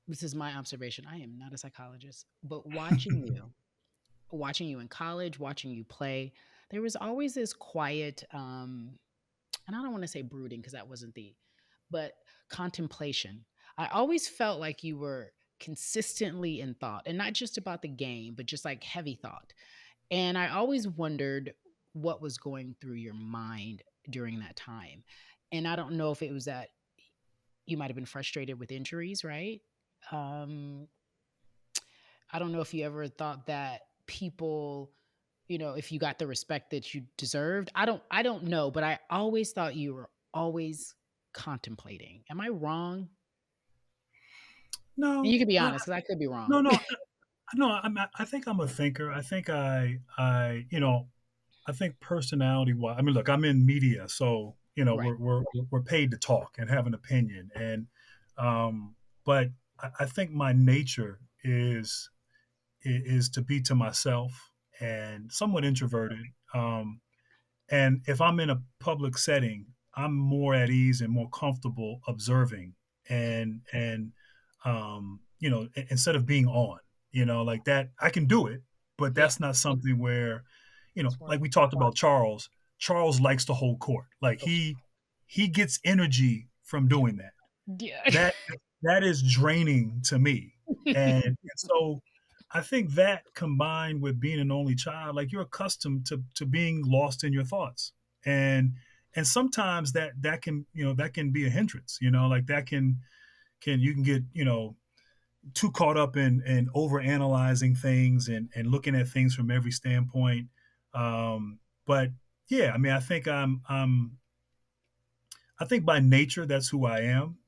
this is my observation. I am not a psychologist, but watching you in college, watching you play, there was always this quiet, and I don't want to say brooding because that wasn't but contemplation. I always felt like you were consistently in thought, and not just about the game, but just like heavy thought. And I always wondered what was going through your mind during that time. And I don't know if it was that you might have been frustrated with injuries, right? Um, I don't know if you ever thought that people, if you got the respect that you deserved. I don't know, but I always thought you were always contemplating. Am I wrong? And No, you could be honest, because I could be wrong. no, no, no. I think I'm a thinker. I think I think personality wise. I mean, look, I'm in media, so Right. we're paid to talk and have an opinion, and um, but I think my nature is to be to myself and somewhat introverted. And if I'm in a public setting, I'm more at ease and more comfortable observing and instead of being on, like that, I can do it, but Yeah. that's not something where, It's like work. we talked about Charles. Charles likes to hold court. Like he gets energy from doing that. Yeah. That that is draining to me. And so I think that combined with being an only child, like you're accustomed to being lost in your thoughts. And and sometimes that can, that can be a hindrance, like that can you can get, too caught up in over analyzing things and looking at things from every standpoint. But yeah, I mean, I think by nature that's who I am.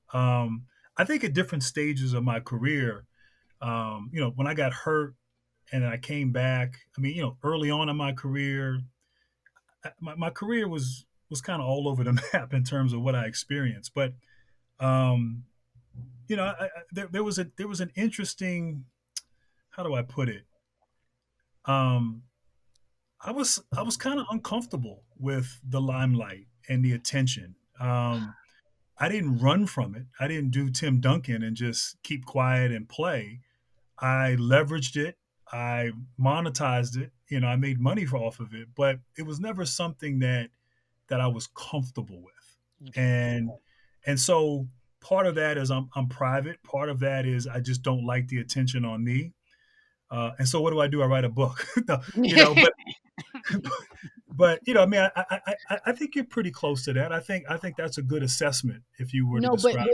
I think at different stages of my career, when I got hurt and I came back, I mean, early on in my career, my career was kind of all over the map in terms of what I experienced. But um, there was an interesting, how do I put it? Um, I was kind of uncomfortable with the limelight and the attention. I didn't run from it. I didn't do Tim Duncan and just keep quiet and play. I leveraged it. I monetized it. I made money off of it, but it was never something that I was comfortable with. Okay. And so part of that is I'm private. Part of that is I just don't like the attention on me. And so what do? I write a book. No, you know, but but I mean, I think you're pretty close to that. I think that's a good assessment if you were to No, but describe.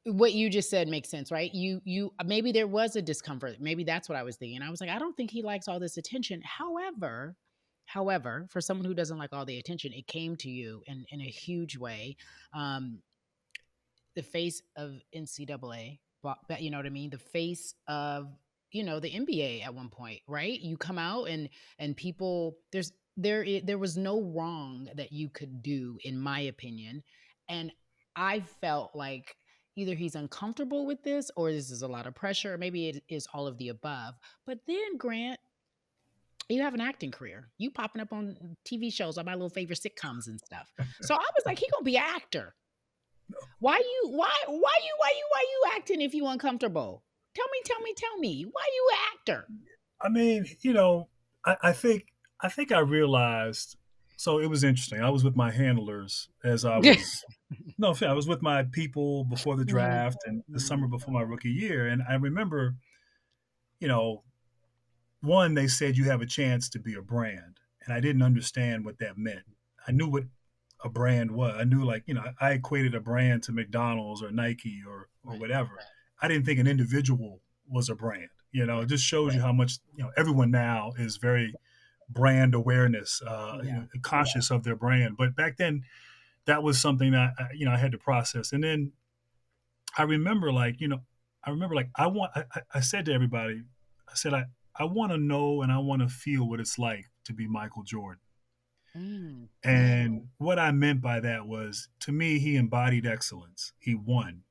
what you just said makes sense, right? You maybe there was a discomfort. Maybe that's what I was thinking. I was like, I don't think he likes all this attention. However, for someone who doesn't like all the attention, it came to you in a huge way. Um, the face of NCAA, you know what I mean? The face of the NBA at one point, right? You come out and people there was no wrong that you could do, in my opinion, and I felt like either he's uncomfortable with this or this is a lot of pressure, or maybe it is all of the above. But then, Grant, you have an acting career. You popping up on TV shows, on my little favorite sitcoms and stuff. So I was like, he gonna be an actor. Why you acting if you uncomfortable? Tell me. Why you an actor? I mean, I think I realized. So it was interesting. I was with my handlers as I was. No, I was with my people before the Mhm, draft and the mhm. summer before my rookie year, and I remember, you know, one, they said you have a chance to be a brand, and I didn't understand what that meant. I knew what a brand was. I knew, like, I equated a brand to McDonald's or Nike or Right, whatever. I didn't think an individual was a brand. It right. just shows you how much, everyone now is very brand awareness, Yeah. conscious of their brand. But back then, that was something that I had to process. And then I remember, like, I said to everybody, I said, I want to know and I want to feel what it's like to be Michael Jordan. Mm. And what I meant by that was, to me, he embodied excellence. He won.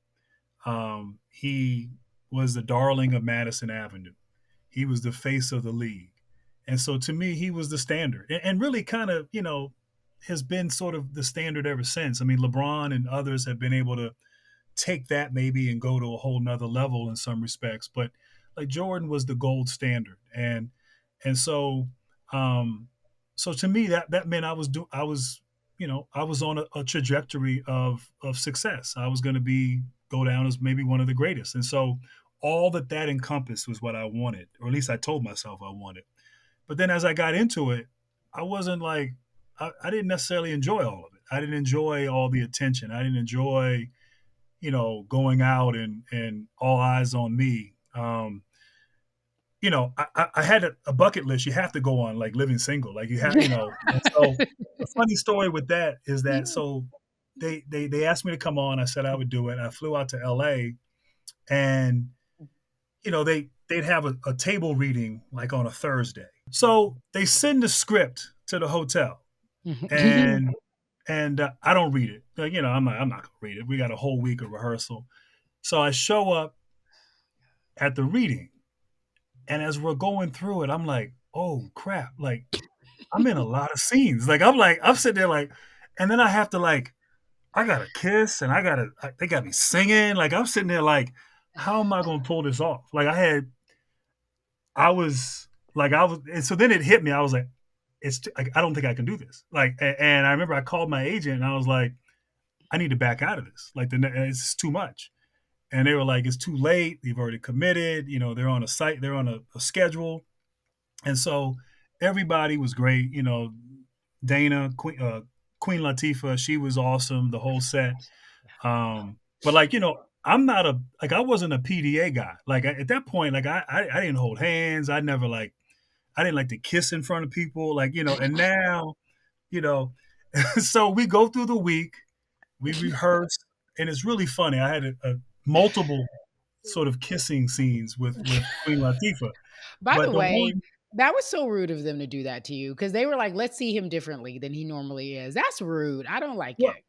He was the darling of Madison Avenue. He was the face of the league. And so to me, he was the standard, and really kind of, has been sort of the standard ever since. I mean, LeBron and others have been able take that maybe and go to a whole nother level in some respects. But like Jordan was the gold standard, and um, so to me that meant I was I was on a trajectory of success. I was going to be go down as maybe one of the greatest, and so all that encompassed was what I wanted, or at least I told myself I wanted. But then as I got into it, I wasn't like I didn't necessarily enjoy all of it. I didn't enjoy all the attention. I didn't enjoy, going out and all eyes on me. I had a bucket list you have to go on, like living single, like you have, and so the funny story with that is that so they asked me to come on. I said I would do it. I flew out to LA, and they'd have a table reading like on a Thursday. So they send the script to the hotel, and I don't read it. Like, I'm not gonna read it. We got a whole week of rehearsal. So I show up at the reading, and as we're going through it, I'm like, oh crap! Like I'm in a lot of scenes. I'm sitting there like, and then I have to like, I gotta kiss, and they got me singing. Like I'm sitting there like, how am I gonna pull this off? I was, and so then it hit me. I was like, I don't think I can do this. Like, and I remember I called my agent and I was like, I need to back out of this. Like, it's too much. And they were like, it's too late. They've already committed. They're on a site, they're on a schedule. And so everybody was great. Dana, Queen Latifah, she was awesome, the whole set. But like, I'm not I wasn't a PDA guy. Like at that point, like I didn't hold hands. I didn't like to kiss in front of people. Like, and now, you know, so we go through the week, we rehearse, and it's really funny. I had a multiple sort of kissing scenes with Queen Latifah. By But the the way, one that was so rude of them to do that to you because they were like, let's see him differently than he normally is. That's rude. I don't like well, it.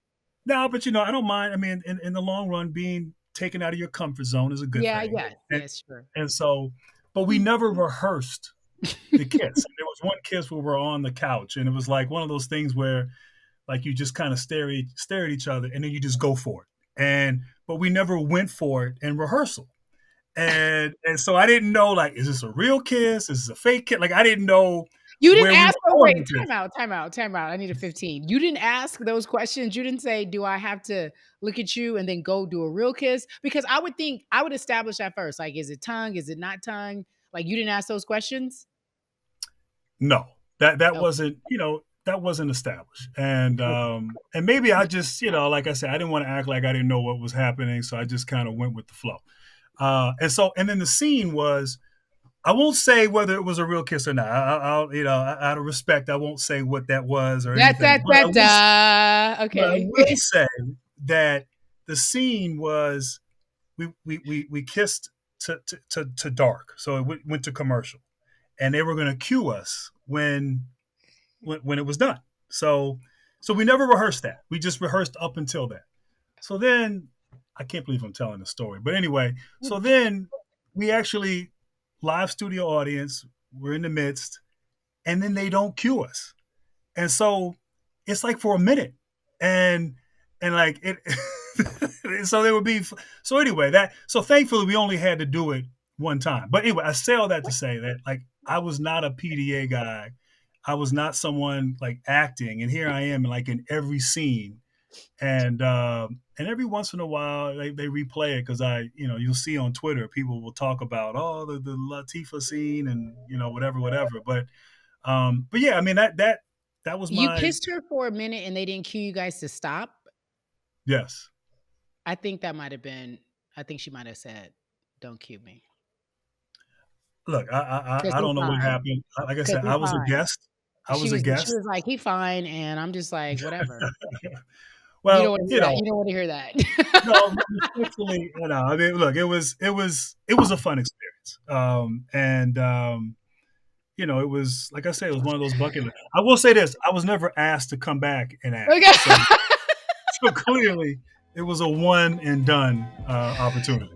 no, but I don't mind. I mean, in the long run, being taken out of your comfort zone is a good Yeah, thing. yes, And yes, sure. and so, but we never rehearsed the kiss. There was one kiss where we're on the couch, and it was like one of those things where like you just kind of stare at each other, and then you just go for it. And but we never went for it in rehearsal. And so I didn't know, like, is this a real kiss? Is this a fake kiss? Like I didn't know You didn't where we ask. were Oh, going wait, with this. time out, time out, time out. I need a 15. You didn't ask those questions. You didn't say, do I have to look at you and then go do a real kiss? Because I would think I would establish that first. Like, is it tongue? Is it not tongue? Like, you didn't ask those questions? No, that Okay. wasn't, that wasn't established. And maybe I just, like I said, I didn't want to act like I didn't know what was happening, so I just kind of went with the flow. And then the scene was, I won't say whether it was a real kiss or not. I'll, out of respect, I won't say what that was or Da, da, anything. da, da. But I Okay. will say that the scene was we kissed to dark, so it went to commercial, and they were going to cue us when it was done. So we never rehearsed that. We just rehearsed up until that. So then I can't believe I'm telling the story, but anyway, so then we actually live studio audience. We're in the midst, and then they don't cue us, and so it's like for a minute, and like it. So there would be so anyway that so thankfully we only had to do it one time. But anyway, I say all that to say that like I was not a PDA guy. I was not someone like acting, and here I am like in every scene, and every once in a while they replay it because you'll see on Twitter people will talk about the Latifah scene and whatever. But yeah, I mean that was You my kissed her for a minute and they didn't cue you guys to stop. yes. I think that might have been, I think she might have said, don't cue me. Look, Because I he's don't know what fine. happened. Like I Because said, I he's was a fine. guest. I was a She guest. was like, he fine. And I'm just like, whatever. You don't Well, want to hear that. You don't want to hear no, that. respectfully, I mean, look, it was a fun experience. It was like I said, it was one of those bucket lists. I will say this: I was never asked to come back and act. Okay. So clearly, it was a one and done opportunity.